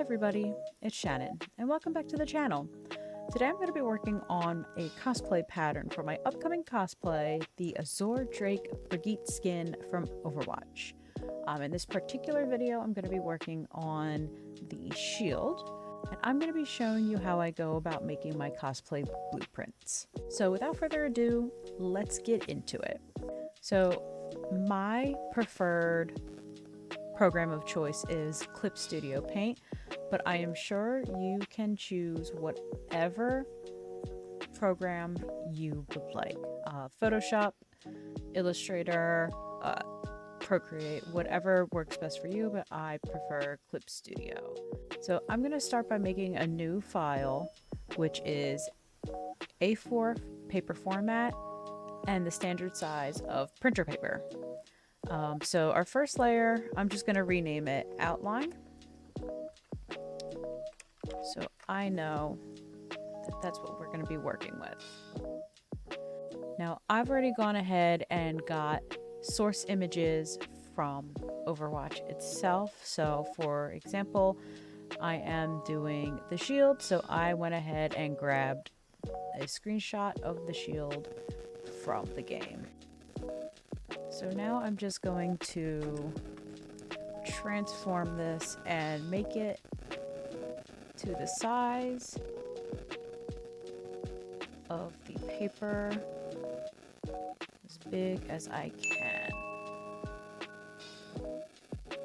everybody, it's Shannon, and welcome back to the channel. Today I'm going to be working on a cosplay pattern for my upcoming cosplay, the Azure Drake Brigitte skin from Overwatch. In this particular video, I'm going to be working on the shield, and I'm going to be showing you how I go about making my cosplay blueprints. So without further ado, let's get into it. So my preferred program of choice is Clip Studio Paint, but I am sure you can choose whatever program you would like. Photoshop, Illustrator, Procreate, whatever works best for you, but I prefer Clip Studio. So I'm going to start by making a new file, which is A4 paper format and the standard size of printer paper. So our first layer, I'm just going to rename it Outline. So I know that that's what we're going to be working with. Now I've already gone ahead and got source images from Overwatch itself. So for example, I am doing the shield. So I went ahead and grabbed a screenshot of the shield from the game. So now I'm just going to transform this and make it to the size of the paper, as big as I can. I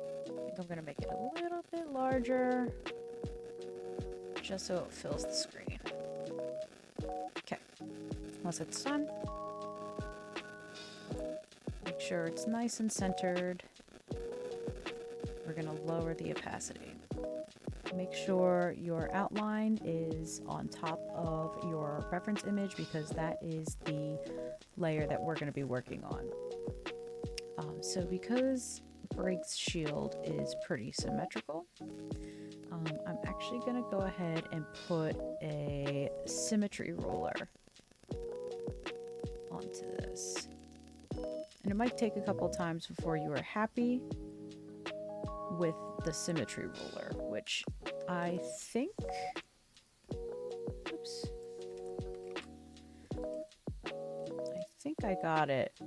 think I'm going to make it a little bit larger, just so it fills the screen. Okay, once it's done, make sure it's nice and centered. We're going to lower the opacity. Make sure your outline is on top of your reference image because that is the layer that we're going to be working on. So because Brake's shield is pretty symmetrical, I'm actually going to go ahead and put a symmetry ruler onto this. And it might take a couple times before you are happy with the symmetry ruler, which I think, oops, I think I got it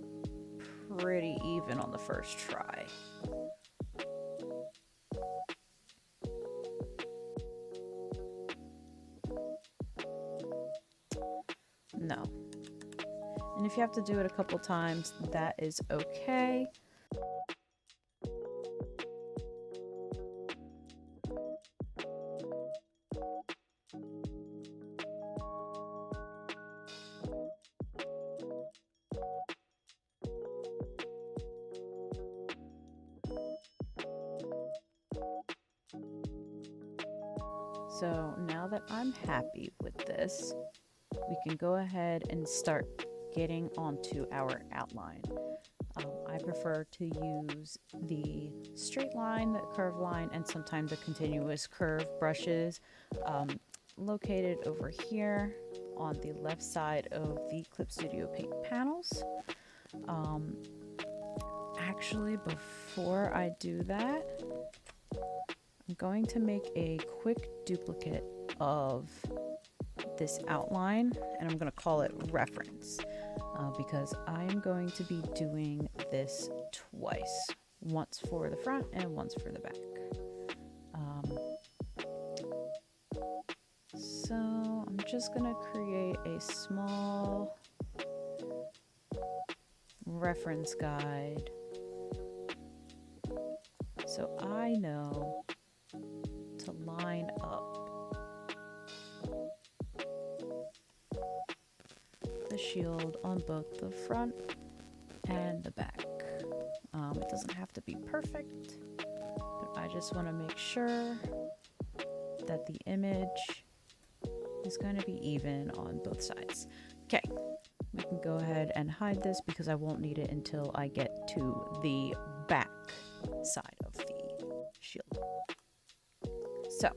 pretty even on the first try. No. And if you have to do it a couple times, that is okay. So now that I'm happy with this, we can go ahead and start getting onto our outline. I prefer to use the straight line, the curved line, and sometimes the continuous curve brushes located over here on the left side of the Clip Studio Paint panels. Actually, before I do that, I'm going to make a quick duplicate of this outline, and I'm going to call it reference because I am going to be doing this twice, once for the front and once for the back. So I'm just going to create a small reference guide so I know to line up the shield on both the front and the back. It doesn't have to be perfect, but I just want to make sure that the image is going to be even on both sides. Okay, we can go ahead and hide this because I won't need it until I get to the back side of the shield. So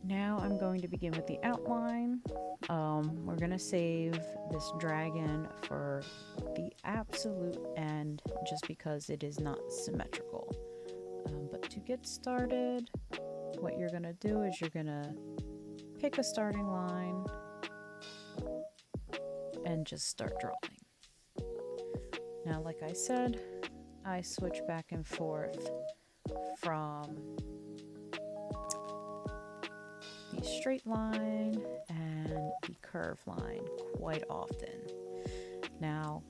now I'm going to begin with the outline. We're going to save this dragon for the absolute end just because it is not symmetrical. But to get started, what you're gonna do is you're gonna pick a starting line and just start drawing. Now, like I said, I switch back and forth from the straight line and the curve line quite often. Now,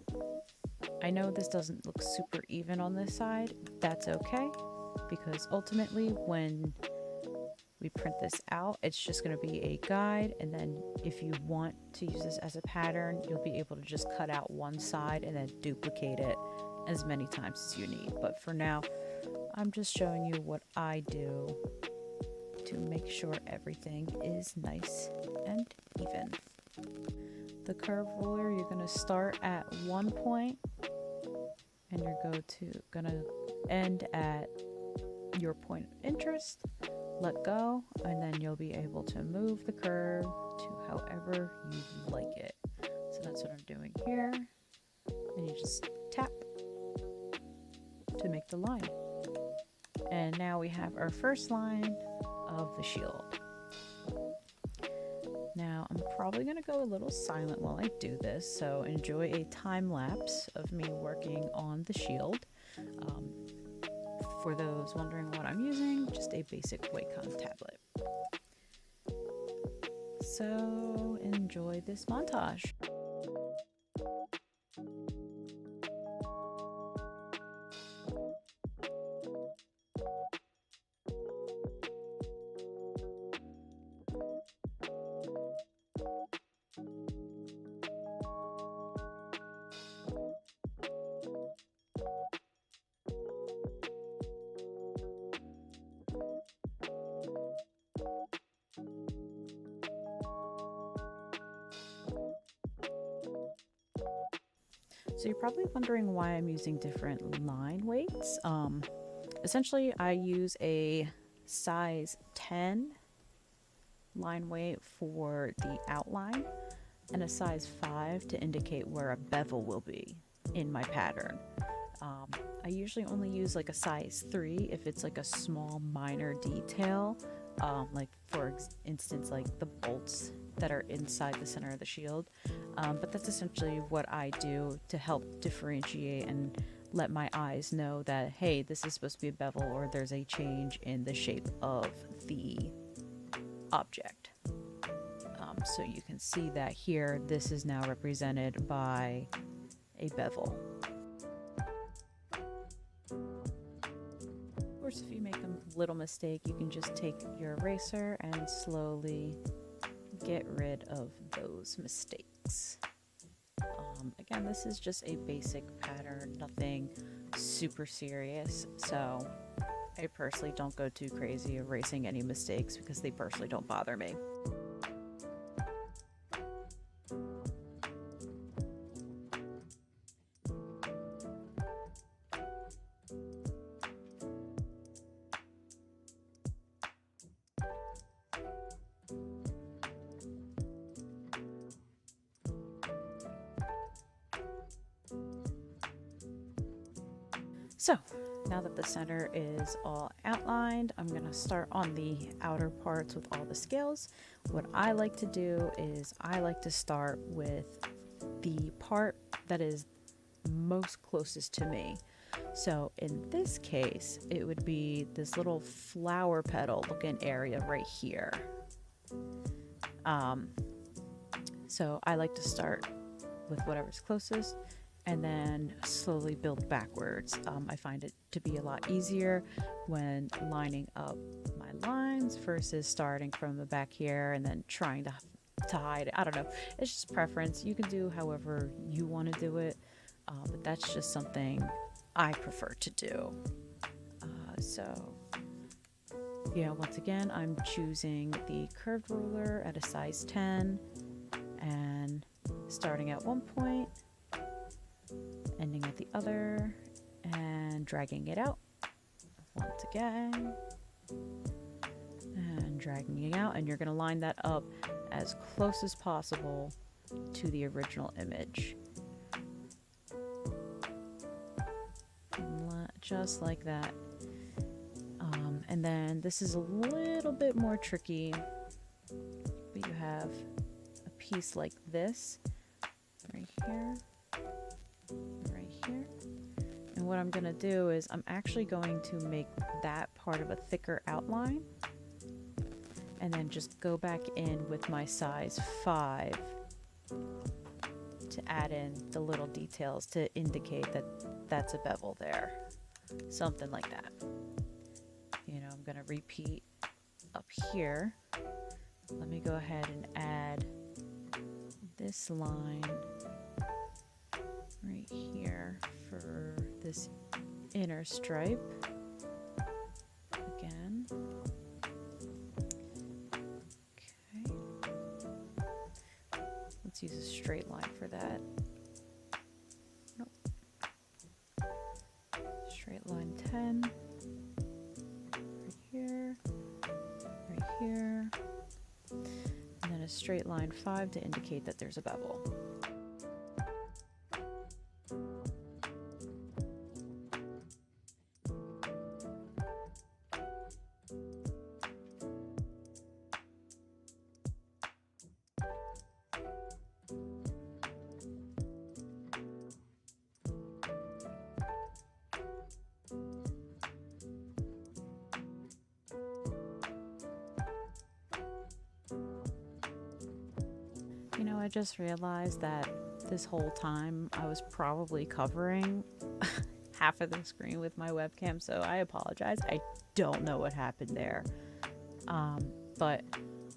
I know this doesn't look super even on this side. That's okay, because ultimately when we print this out, it's just going to be a guide, and then if you want to use this as a pattern, you'll be able to just cut out one side and then duplicate it as many times as you need. But for now, I'm just showing you what I do to make sure everything is nice and even. The curve ruler, you're going to start at one point and you're gonna end at your point of interest, let go, and then you'll be able to move the curve to however you like it. So that's what I'm doing here, and you just tap to make the line. And now we have our first line of the shield. Now I'm probably gonna go a little silent while I do this, so enjoy a time lapse of me working on the shield. For those wondering what I'm using, just a basic Wacom tablet. So enjoy this montage. So you're probably wondering why I'm using different line weights. Essentially, I use a size 10 line weight for the outline and a size 5 to indicate where a bevel will be in my pattern. I usually only use like a size 3 if it's like a small minor detail, like for instance like the bolts that are inside the center of the shield, but that's essentially what I do to help differentiate and let my eyes know that, hey, this is supposed to be a bevel, or there's a change in the shape of the object. So you can see that here, this is now represented by a bevel. Of course, if you make a little mistake, you can just take your eraser and slowly get rid of those mistakes. Again, this is just a basic pattern, nothing super serious, so I personally don't go too crazy erasing any mistakes because they personally don't bother me. So now that the center is all outlined, I'm going to start on the outer parts with all the scales. What I like to do is I like to start with the part that is most closest to me. So in this case, it would be this little flower petal looking area right here. So I like to start with whatever's closest and then slowly build backwards. I find it to be a lot easier when lining up my lines versus starting from the back here and then trying to hide it. I don't know, it's just preference. You can do however you want to do it, but that's just something I prefer to do. So yeah, once again, I'm choosing the curved ruler at a size 10 and starting at one point, ending at the other, and dragging it out once again, and dragging it out, and you're going to line that up as close as possible to the original image. Just like that. And then this is a little bit more tricky, but you have a piece like this right here, right here. And what I'm gonna do is I'm actually going to make that part of a thicker outline and then just go back in with my size 5 to add in the little details to indicate that that's a bevel there. Something like that. You know, I'm gonna repeat up here. Let me go ahead and add this line right here for this inner stripe again. Okay. Let's use a straight line for that. Nope. Straight line 10. Right here. Right here. And then a straight line 5 to indicate that there's a bevel. You know, I just realized that this whole time I was probably covering half of the screen with my webcam, so I apologize. I don't know what happened there. But,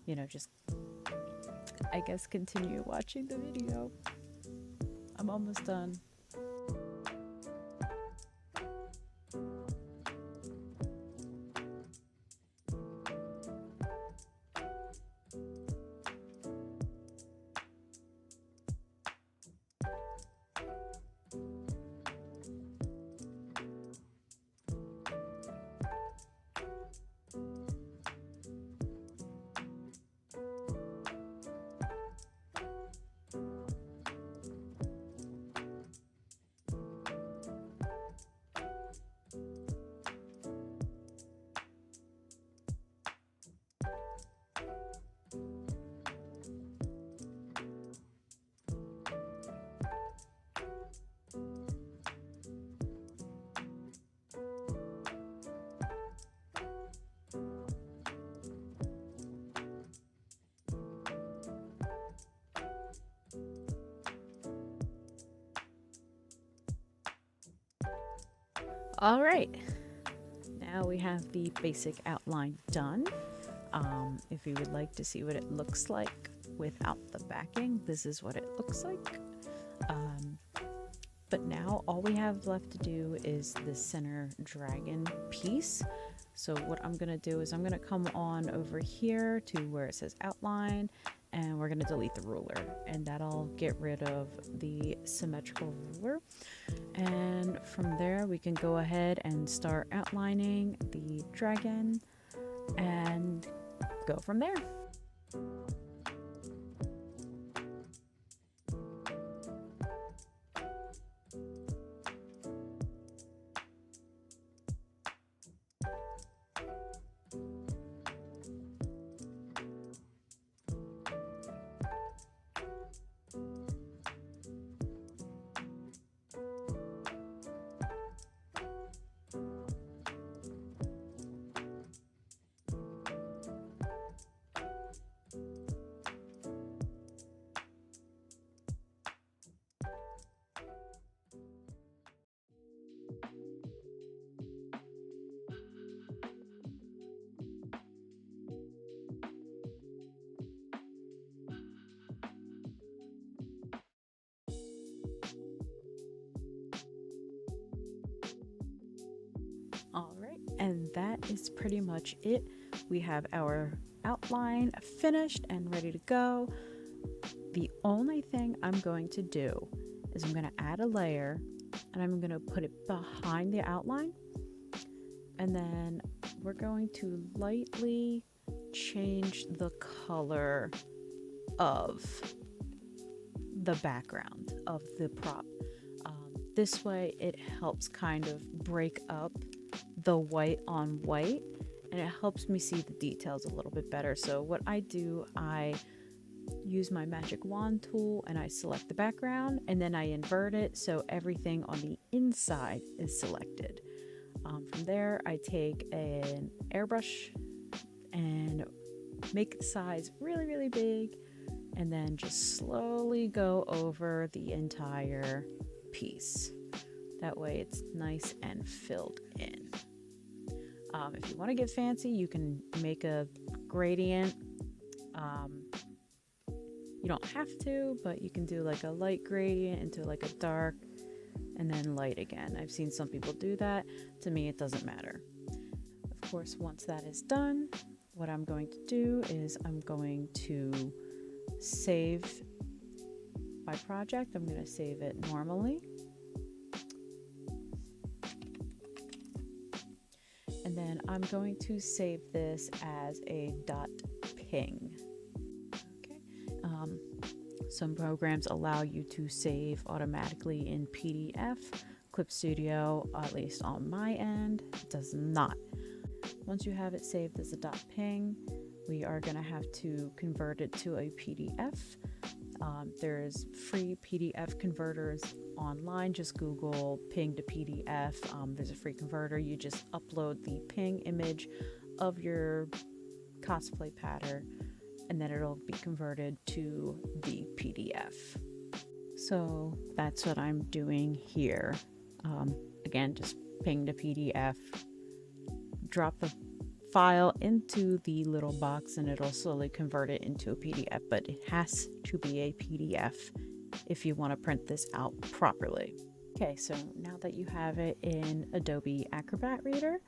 you know, just, I guess, continue watching the video. I'm almost done. All right, now we have the basic outline done. If you would like to see what it looks like without the backing, this is what it looks like. But now all we have left to do is the center dragon piece. So what I'm gonna do is I'm gonna come on over here to where it says outline, and we're gonna delete the ruler, and that'll get rid of the symmetrical ruler. And from there we can go ahead and start outlining the dragon and go from there. All right, and that is pretty much it. We have our outline finished and ready to go. The only thing I'm going to do is I'm going to add a layer and I'm going to put it behind the outline, and then we're going to lightly change the color of the background of the prop. This way it helps kind of break up the white on white and it helps me see the details a little bit better. So what I do, I use my magic wand tool and I select the background, and then I invert it so everything on the inside is selected. From there, I take an airbrush and make the size really, really big, and then just slowly go over the entire piece. That way it's nice and filled in. If you want to get fancy, you can make a gradient. You don't have to, but you can do like a light gradient into like a dark and then light again. I've seen some people do that. To me, it doesn't matter. Of course, once that is done, what I'm going to do is I'm going to save my project. I'm going to save it normally. And then I'm going to save this as a .ping. Okay. Some programs allow you to save automatically in PDF. Clip Studio, at least on my end, does not. Once you have it saved as a .ping, we are going to have to convert it to a PDF. There's free PDF converters online. Just Google ping to PDF. There's a free converter. You just upload the ping image of your cosplay pattern, and then it'll be converted to the PDF. So that's what I'm doing here. Again, just ping to PDF, drop the file into the little box, and it'll slowly convert it into a PDF, but it has to be a PDF if you want to print this out properly. Okay, so now that you have it in Adobe Acrobat Reader,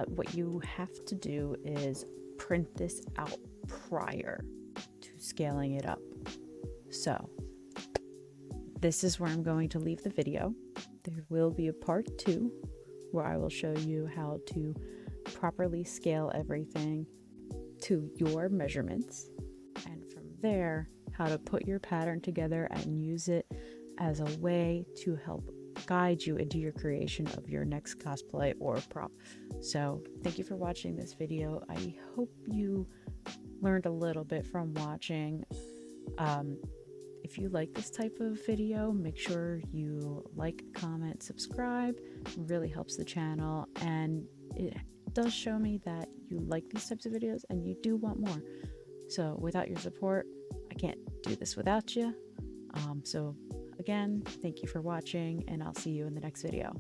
what you have to do is print this out prior to scaling it up. So this is where I'm going to leave the video. There will be a part 2 where I will show you how to properly scale everything to your measurements, and from there how to put your pattern together and use it as a way to help guide you into your creation of your next cosplay or prop. So thank you for watching this video. I hope you learned a little bit from watching. If you like this type of video, make sure you like, comment, subscribe. It really helps the channel, and it does show me that you like these types of videos and you do want more. So without your support, I can't do this without you. So again, thank you for watching, and I'll see you in the next video.